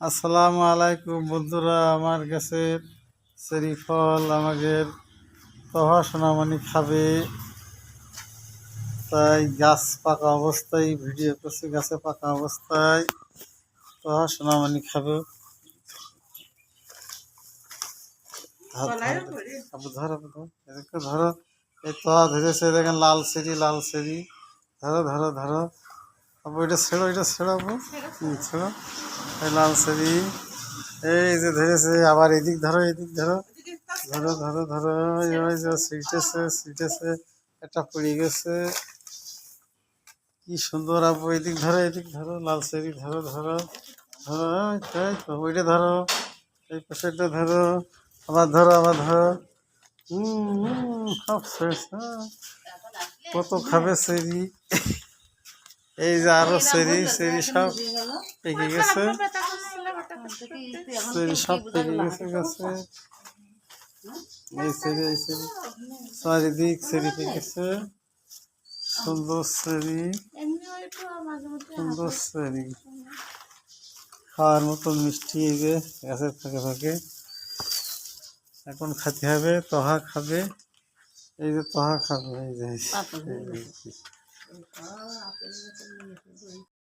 আসসালামু আলাইকুম বন্ধুরা, আমার কাছে চেরি ফল আমাদের তহা সোনামণি খাবে, তাই গাছ পাকা অবস্থায় ভিডিও করছি। গাছে পাকা অবস্থায় তহা সোনামণি খাবে। ধরো ধরো, এই তহা ধরেছে, দেখেন লাল সেরি লাল সেরি। ধরো ধরো ধরো আপু, এটা ছেড়ো, এটা ছেড়াবো, ছেড়ো। এই লাল সেরি, এই যে ধরেছে। আবার এদিক ধরো, এদিক ধরো, ধরো ধরো ধরো। ওই যে সিটেছে সিটেছে, একটা পড়ে গেছে। কি সুন্দর আপু, এদিক ধরো, এদিক ধরো, লাল সেরি ধরো ধরো ধরো। এই তো ওইটা ধরো, এই পাশেটা ধরো, আবার ধরো, আবার ধরো। সব শেষ। কত খাবে সেরি। এই যে আরো সেরি সেরি সব পেকে গেছে, সেরি সব পেকে গেছে গাছে। এই সেরি এই সেরি চারিদিক সেরি পেকেছে। সুন্দর সেরি, সুন্দর সেরি, খাওয়ার মতন মিষ্টি। এই যে গাছের ফাঁকে ফাঁকে এখন খেতে হবে। তহা খাবে, এই যে তহা খাবে, এই যে